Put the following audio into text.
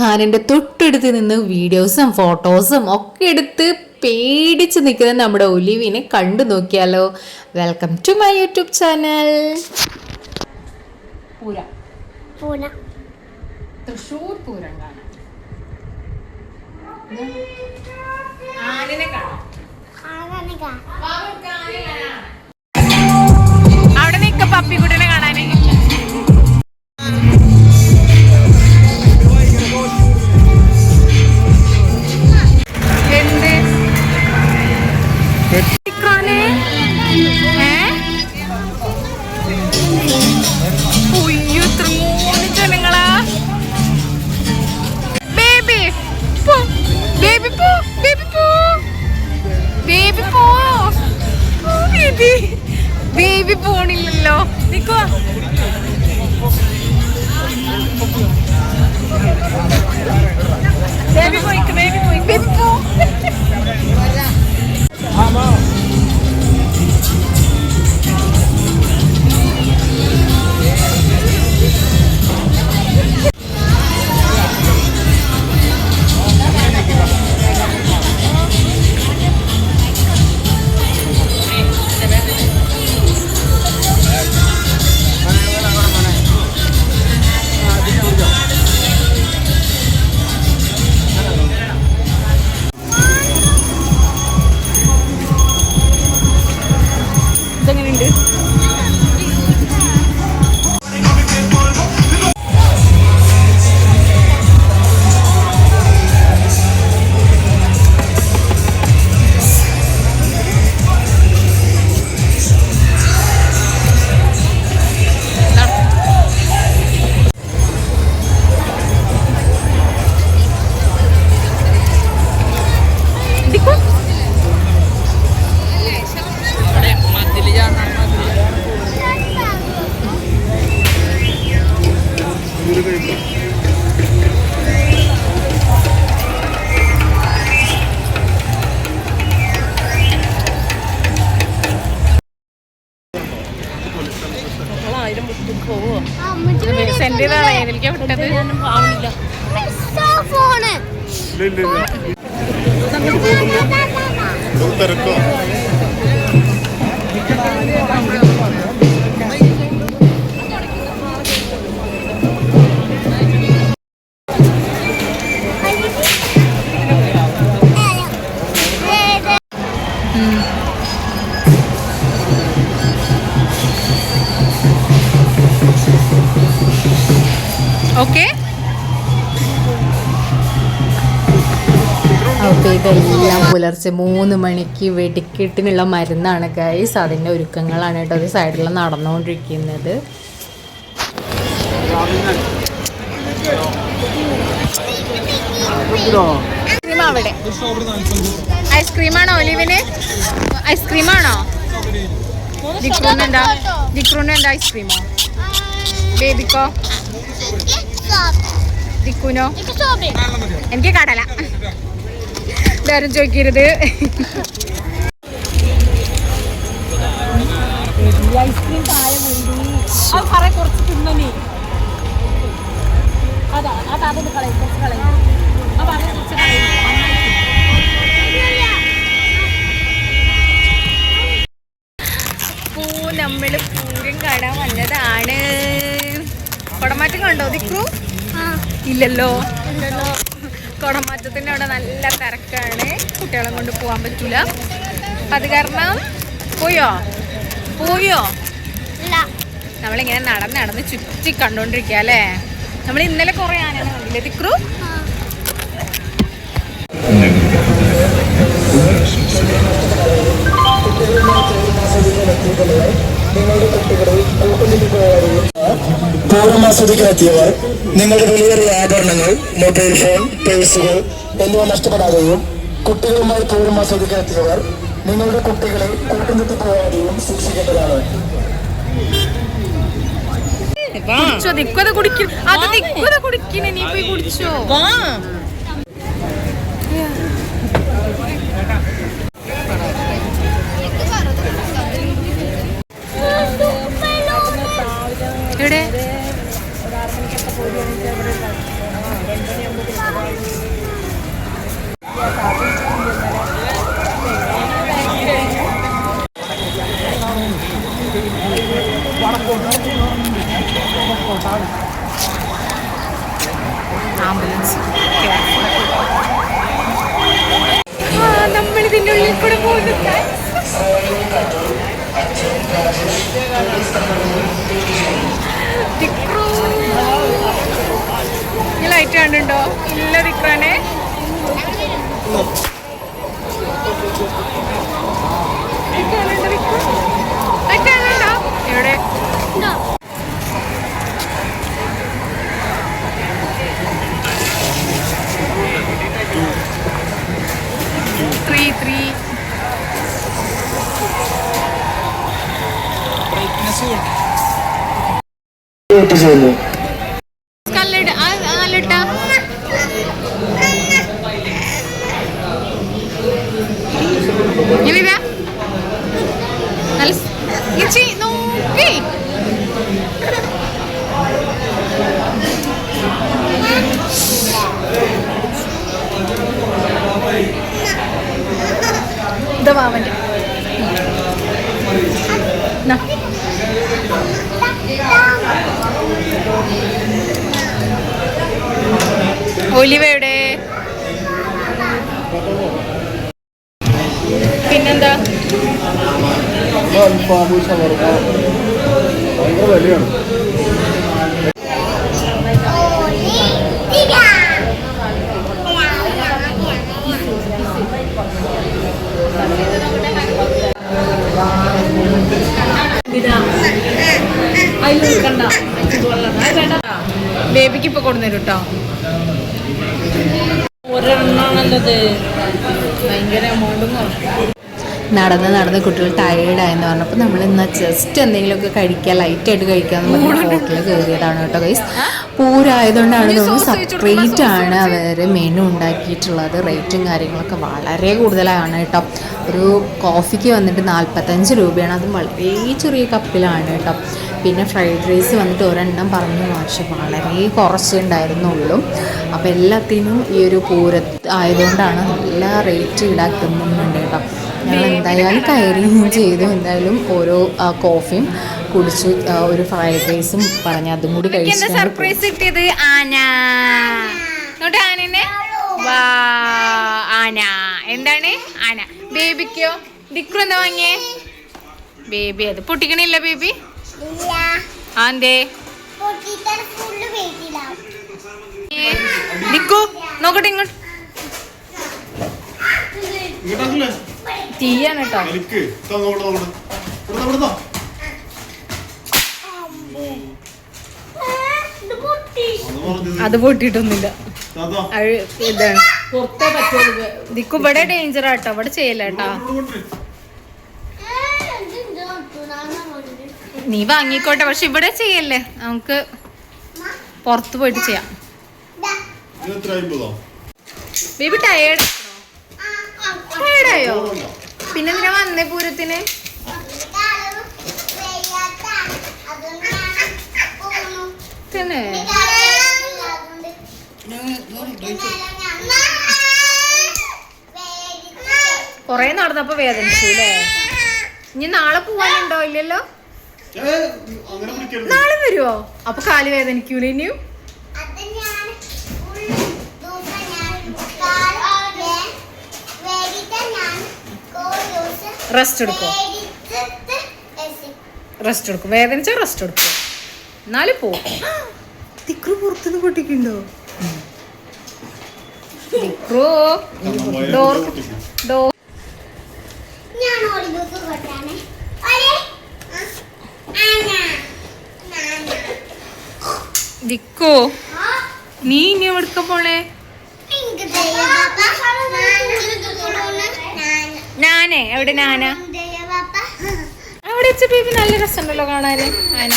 ആനൻ്റെ തൊട്ടടുത്ത് നിന്ന് വീഡിയോസും ഫോട്ടോസും ഒക്കെ എടുത്ത് പേടിച്ച് നിൽക്കുന്ന നമ്മുടെ ഒലിവിനെ കണ്ടു നോക്കിയാലോ. Welcome to my YouTube channel. Thrissur Pooram കാണാൻ ആനനെ കാണാം. അവിടെ നിൽക്ക പപ്പിക്കുട്ടനെ കാണാനേ. ബേബി പോണില്ലല്ലോ. നിക്കോ ബേബി പോയിക്ക്, ബേബി പോയി, ബേബി പോ. ഓക്കെ, അപ്പോൾ ഇതെല്ലാം പുലർച്ചെ 3 മണിക്ക് വെടിക്കെട്ടിനുള്ള മരുന്നാണ് ഗൈസ്. അതിൻ്റെ ഒരുക്കങ്ങളാണ് കേട്ടോ ഒരു സൈഡിൽ നടന്നുകൊണ്ടിരിക്കുന്നത്. അവിടെ ഐസ്ക്രീമാണോ ഒലിവിന്? ഐസ്ക്രീമാണോ? ദിക്രൂന് എന്താ ഐസ്ക്രീമോ? ബേബിക്കോ? ദിക്കുനോ? എനിക്ക് കടല. വേറെ ചോദിക്കരുത്. ഐസ്ക്രീം താഴെ കുറച്ച് തിന്നണി. അതൊന്ന് കളയും, കുറച്ച് കളയും. നമ്മള് പൂരം കാണാൻ വന്നതാണ്. കുടമാറ്റം കണ്ടോ ദിക്കു? ഇല്ലല്ലോ. കുടമാറ്റത്തിൻ്റെ അവിടെ നല്ല തിരക്കാണ്. കുട്ടികളെ കൊണ്ട് പോകാൻ പറ്റൂല. അത് കാരണം പോയോ നമ്മളിങ്ങനെ നടന്ന് ചുറ്റി കണ്ടോണ്ടിരിക്കുക അല്ലേ. നമ്മൾ ഇന്നലെ കുറെ ആനയാണ് കണ്ടില്ലേ ദിക്രു? പൂരം ആസ്വദിക്കാനെത്തിയവർ നിങ്ങളുടെ വിലയേറിയ ആഭരണങ്ങൾ, മൊബൈൽ ഫോൺ, പേഴ്സുകൾ എന്നിവ നഷ്ടപ്പെടാതെയും കുട്ടികളുമായി പൂരം ആസ്വദിക്കാനെത്തിയവർ നിങ്ങളുടെ കുട്ടികളെ കൂട്ടുനിർത്തി പോകാതെയും സൂക്ഷിക്കേണ്ടതാണ്. നീ പോയി കുടിച്ചോ? എവിടെ ആംബുലൻസ് നമ്മളിതിൻ്റെ ഉള്ളിൽ കൂടെ പോകുന്നു. ലൈറ്റ് കണ്ടുണ്ടോ? ഇല്ല ദിക്റാനെ. എവിടെ? ത്രീ കല്ലിട കല്ലിട്ട ഇതാ നല്ല നോക്കി ഇതാ മാമൻ്റെ ഒലിവയുടെ പിന്നെന്താ ബേബിക്ക് ഇപ്പൊ കൊണ്ടുവരും കേട്ടോ. ഒരെണ്ണാണല്ലത് ഭയങ്കര എമൗണ്ടും നടന്ന് കുട്ടികൾ ടയേർഡായെന്ന് പറഞ്ഞപ്പോൾ നമ്മൾ ഇന്ന് ജസ്റ്റ് എന്തെങ്കിലുമൊക്കെ കഴിക്കുക, ലൈറ്റായിട്ട് കഴിക്കാമെന്ന് പറഞ്ഞ ഹോട്ടലിൽ കയറിയതാണ് കേട്ടോ ഗൈസ്. പൂരായതുകൊണ്ടാണ് തോന്നുന്നു സെപ്പറേറ്റ് ആണ് അവർ മെനു ഉണ്ടാക്കിയിട്ടുള്ളത്. റേറ്റും കാര്യങ്ങളൊക്കെ വളരെ കൂടുതലാണ് കേട്ടോ. ഒരു കോഫിക്ക് വന്നിട്ട് 45 രൂപയാണ്, അതും വളരെ ചെറിയ കപ്പിലാണ് കേട്ടോ. പിന്നെ ഫ്രൈഡ് റൈസ് വന്നിട്ട് ഒരെണ്ണം പറഞ്ഞു, പക്ഷെ വളരെ കുറച്ചേ ഉണ്ടായിരുന്നുള്ളൂ. അപ്പോൾ എല്ലാത്തിനും ഈ ഒരു ആയതുകൊണ്ടാണ് നല്ല റേറ്റ് ഈടാക്കുന്നുണ്ട് കേട്ടോ. ഞങ്ങൾ എന്തായാലും കയറുകയും ചെയ്തു. എന്തായാലും ഓരോ കോഫിയും കുടിച്ച് ഒരു ഫ്രൈഡ് റൈസും പറഞ്ഞ് അതും കൂടി കഴിച്ചു. സർപ്രൈസ് കിട്ടിയത് ആന. ആന എന്താണ് ആന? ബേബിക്കോ? ദിക്കു എന്താ വാങ്ങിയേ? ബേബി അത് പൊട്ടിക്കണില്ല ബേബി. ആന്തേ ദിക്കു നോക്കട്ടെ ഇങ്ങോട്ട്. തീയാണ് കേട്ടോ. അത് പൊട്ടിയിട്ടൊന്നുമില്ല. ഇതാണ് ദിക്കു. ഇവിടെ ഡേഞ്ചർ ആട്ടോ, ഇവിടെ ചെയ്യല കേട്ടോ. നീ വാങ്ങിക്കോട്ടെ, പക്ഷെ ഇവിടെ ചെയ്യല്ലേ, നമുക്ക് പുറത്ത് പോയിട്ട് ചെയ്യാം. ബേബി ടയേർഡായോ? പിന്നെ എന്തിനാ വന്നേ പൂരത്തിന്? തന്നെ കൊറേ നടന്നപ്പോ വേദനിച്ചു അല്ലേ? ഇനി നാളെ പോവാനുണ്ടോ? ഇല്ലല്ലോ. നാളെ വരുവോ? അപ്പൊ കാല് വേദനിക്കൂല ഇനിയും? റെസ്റ്റ് എടുക്കും. വേദനിച്ചാ റെസ്റ്റ് എടുക്കും. എന്നാലും പോവും. ദിക്രു പുറത്തുനിന്ന് പൊട്ടിക്കുണ്ടോ? ദിക്രു ഡോർ ദിക്കോ നീ ഇനി എവിടുക്ക പോണേ? നാനേ എവിടെ? നാന അവിടെ വെച്ച ബേബി നല്ല രസമുണ്ടല്ലോ കാണാന്. ആന